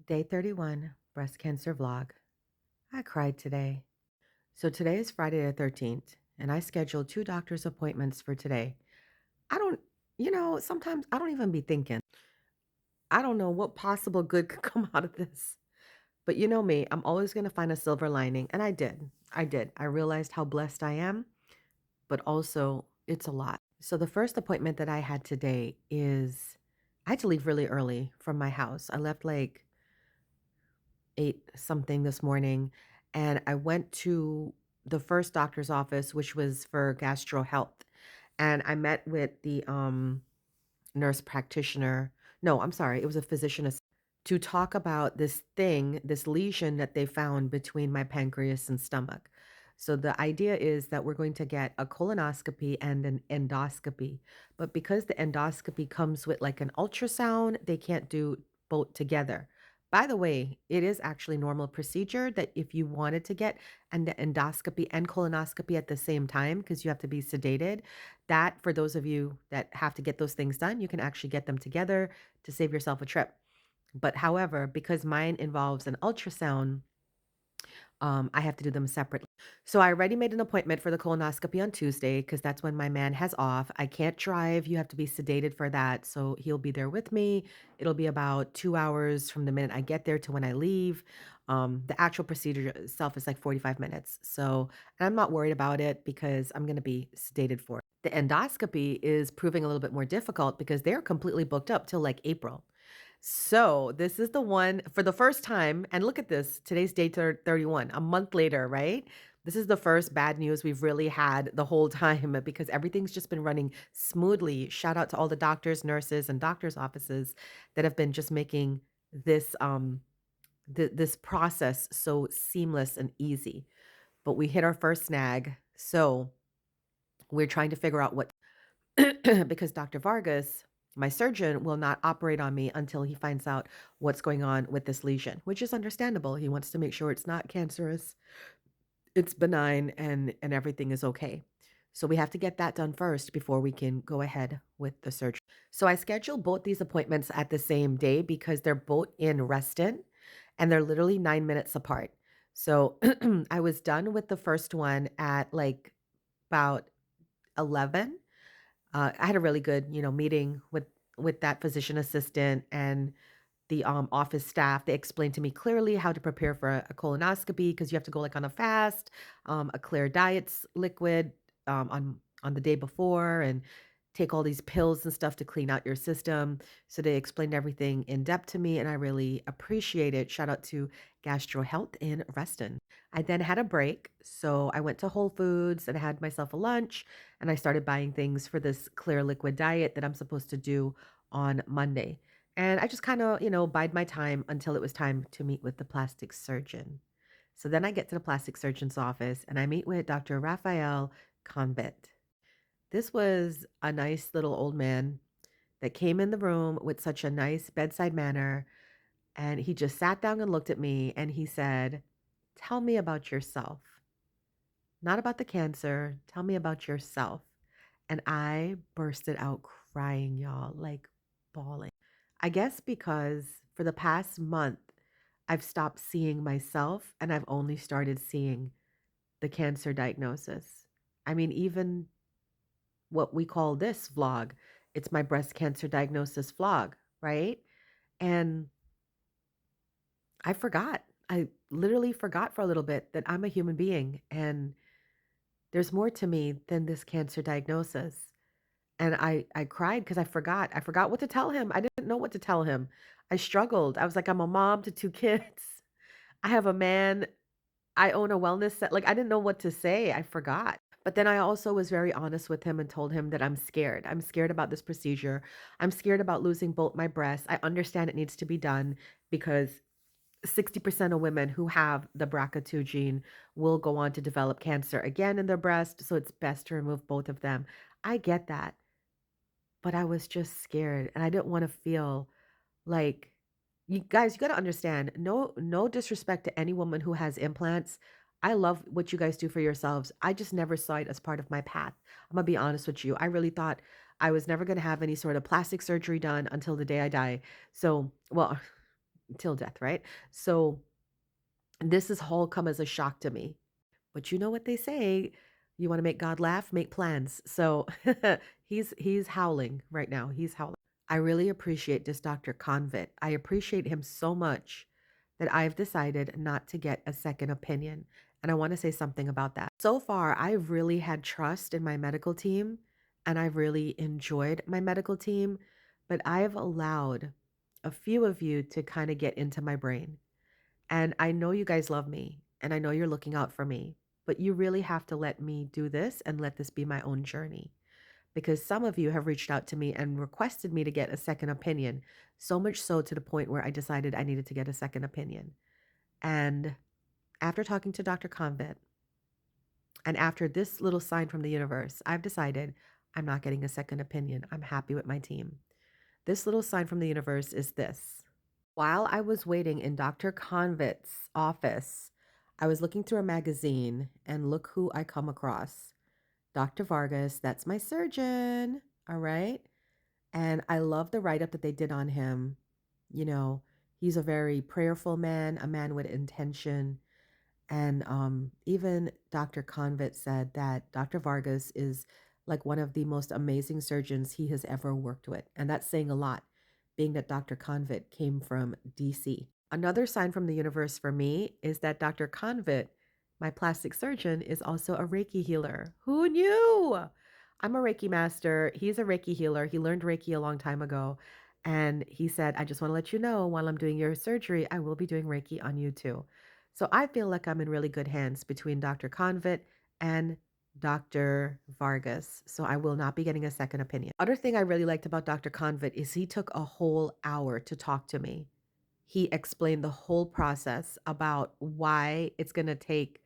Day 31, breast cancer vlog. I cried today. So today is Friday the 13th, and I scheduled two doctor's appointments for today. I don't, sometimes I don't even be thinking. I don't know what possible good could come out of this. But you know me, I'm always going to find a silver lining. And I did. I did. I realized how blessed I am, but also it's a lot. So the first appointment that I had today is I had to leave really early from my house. I left like 8 something this morning, and I went to the first doctor's office, which was for gastro health. And I met with the nurse practitioner. No, I'm sorry, it was a physician to talk about this thing, this lesion that they found between my pancreas and stomach. So the idea is that we're going to get a colonoscopy and an endoscopy. But because the endoscopy comes with like an ultrasound, they can't do both together. By the way, it is actually normal procedure that if you wanted to get an endoscopy and colonoscopy at the same time, because you have to be sedated, that for those of you that have to get those things done, you can actually get them together to save yourself a trip. But however, because mine involves an ultrasound, I have to do them separately. So I already made an appointment for the colonoscopy on Tuesday because that's when my man has off. I can't drive. You have to be sedated for that. So he'll be there with me. It'll be about 2 hours from the minute I get there to when I leave. The actual procedure itself is like 45 minutes. So and I'm not worried about it because I'm going to be sedated for it. The endoscopy is proving a little bit more difficult because they're completely booked up till like April. So this is the one for the first time. And look at this. Today's day 31, a month later, right? This is the first bad news we've really had the whole time because everything's just been running smoothly. Shout out to all the doctors, nurses, and doctors' offices that have been just making this process so seamless and easy. But we hit our first snag. So we're trying to figure out what because Dr. Vargas, my surgeon, will not operate on me until he finds out what's going on with this lesion, which is understandable. He wants to make sure it's not cancerous, it's benign, and everything is okay. So we have to get that done first before we can go ahead with the surgery. So I scheduled both these appointments at the same day because they're both in Reston and they're literally 9 minutes apart. So I was done with the first one at like about 11. I had a really good, meeting with that physician assistant and the office staff. They explained to me clearly how to prepare for a colonoscopy because you have to go like on a fast, a clear diets liquid on the day before, and take all these pills and stuff to clean out your system. So they explained everything in depth to me, and I really appreciate it. Shout out to Gastro Health in Reston. I then had a break, so I went to Whole Foods and I had myself a lunch, and I started buying things for this clear liquid diet that I'm supposed to do on Monday. And I just kind of, bide my time until it was time to meet with the plastic surgeon. So then I get to the plastic surgeon's office and I meet with Dr. Raphael Convet. This was a nice little old man that came in the room with such a nice bedside manner. And he just sat down and looked at me and he said, "Tell me about yourself. Not about the cancer. Tell me about yourself." And I bursted out crying, y'all, like bawling. I guess because for the past month, I've stopped seeing myself and I've only started seeing the cancer diagnosis. I mean, even what we call this vlog, it's my breast cancer diagnosis vlog, right? And I forgot. I literally forgot for a little bit that I'm a human being and there's more to me than this cancer diagnosis. And I cried because I forgot. I forgot what to tell him. I didn't know what to tell him. I struggled. I was like, I'm a mom to 2 kids. I have a man. I own a wellness set. Like, I didn't know what to say. I forgot. But then I also was very honest with him and told him that I'm scared. I'm scared about this procedure. I'm scared about losing both my breasts. I understand it needs to be done because 60% of women who have the BRCA2 gene will go on to develop cancer again in their breast. So it's best to remove both of them. I get that. But I was just scared and I didn't want to feel like you guys, you got to understand, no disrespect to any woman who has implants. I love what you guys do for yourselves. I just never saw it as part of my path. I'm gonna be honest with you. I really thought I was never gonna have any sort of plastic surgery done until the day I die. So, well, till death, right? So this has all come as a shock to me. But you know what they say, you want to make God laugh, make plans. So he's howling right now. He's howling. I really appreciate this Dr. Convict. I appreciate him so much that I've decided not to get a second opinion. And I want to say something about that. So far, I've really had trust in my medical team and I've really enjoyed my medical team, but I've allowed a few of you to kind of get into my brain. And I know you guys love me and I know you're looking out for me, but you really have to let me do this and let this be my own journey. Because some of you have reached out to me and requested me to get a second opinion, so much so to the point where I decided I needed to get a second opinion. And after talking to Dr. Convent and after this little sign from the universe, I've decided I'm not getting a second opinion. I'm happy with my team. This little sign from the universe is this. While I was waiting in Dr. Convict's office, I was looking through a magazine and look who I come across. Dr. Vargas, that's my surgeon. All right. And I love the write up that they did on him. You know, he's a very prayerful man, a man with intention. And even Dr. Convict said that Dr. Vargas is like one of the most amazing surgeons he has ever worked with. And that's saying a lot, being that Dr. Convict came from DC. Another sign from the universe for me is that Dr. Convict, my plastic surgeon, is also a Reiki healer. Who knew? I'm a Reiki master. He's a Reiki healer. He learned Reiki a long time ago. And he said, I just want to let you know while I'm doing your surgery, I will be doing Reiki on you too. So I feel like I'm in really good hands between Dr. Convict and Dr. Vargas. So I will not be getting a second opinion. Other thing I really liked about Dr. Convict is he took a whole hour to talk to me. He explained the whole process about why it's going to take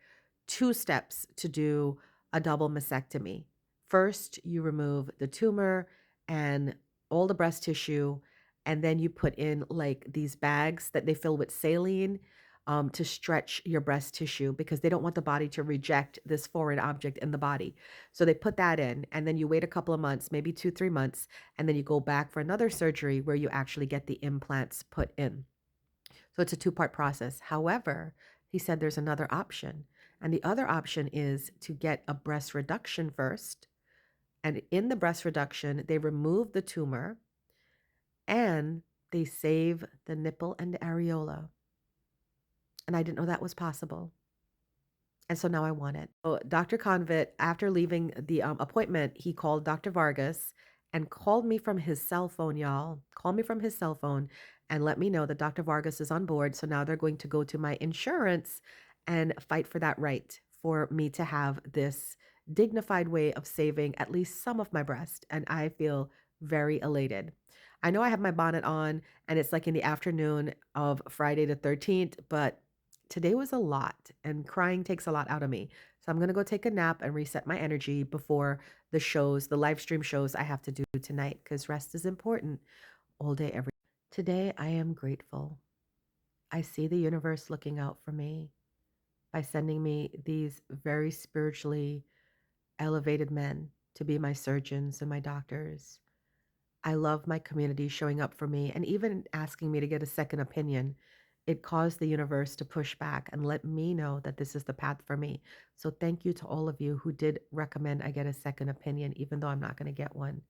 two steps to do a double mastectomy. First, you remove the tumor and all the breast tissue, and then you put in like these bags that they fill with saline to stretch your breast tissue because they don't want the body to reject this foreign object in the body. So they put that in, and then you wait a couple of months, maybe 2, 3 months, and then you go back for another surgery where you actually get the implants put in. So it's a two-part process. However, he said there's another option. And the other option is to get a breast reduction first. And in the breast reduction, they remove the tumor and they save the nipple and the areola. And I didn't know that was possible. And so now I want it. So Dr. Convict, after leaving the appointment, he called Dr. Vargas and called me from his cell phone, y'all. Called me from his cell phone and let me know that Dr. Vargas is on board. So now they're going to go to my insurance and fight for that right for me to have this dignified way of saving at least some of my breast. And I feel very elated. I know I have my bonnet on and it's like in the afternoon of Friday the 13th, but today was a lot and crying takes a lot out of me. So I'm going to go take a nap and reset my energy before the shows, the live stream shows I have to do tonight because rest is important all day, every day. Today, I am grateful. I see the universe looking out for me by sending me these very spiritually elevated men to be my surgeons and my doctors. I love my community showing up for me and even asking me to get a second opinion. It caused the universe to push back and let me know that this is the path for me. So thank you to all of you who did recommend I get a second opinion, even though I'm not going to get one.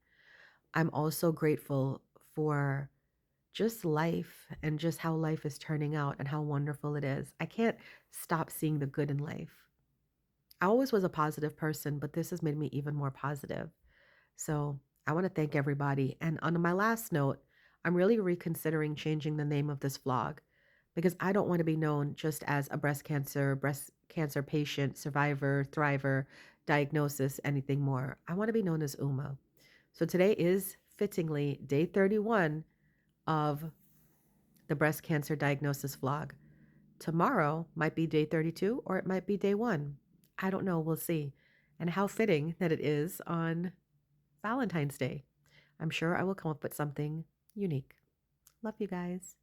I'm also grateful for just life and just how life is turning out and how wonderful it is. I can't stop seeing the good in life. I always was a positive person, but this has made me even more positive. So I want to thank everybody. And on my last note, I'm really reconsidering changing the name of this vlog because I don't want to be known just as a breast cancer patient, survivor, thriver, diagnosis, anything more. I want to be known as Uma. So today is fittingly day 31 of the breast cancer diagnosis vlog. Tomorrow might be day 32 or it might be day 1. I don't know. We'll see. And how fitting that it is on Valentine's Day. I'm sure I will come up with something unique. Love you guys.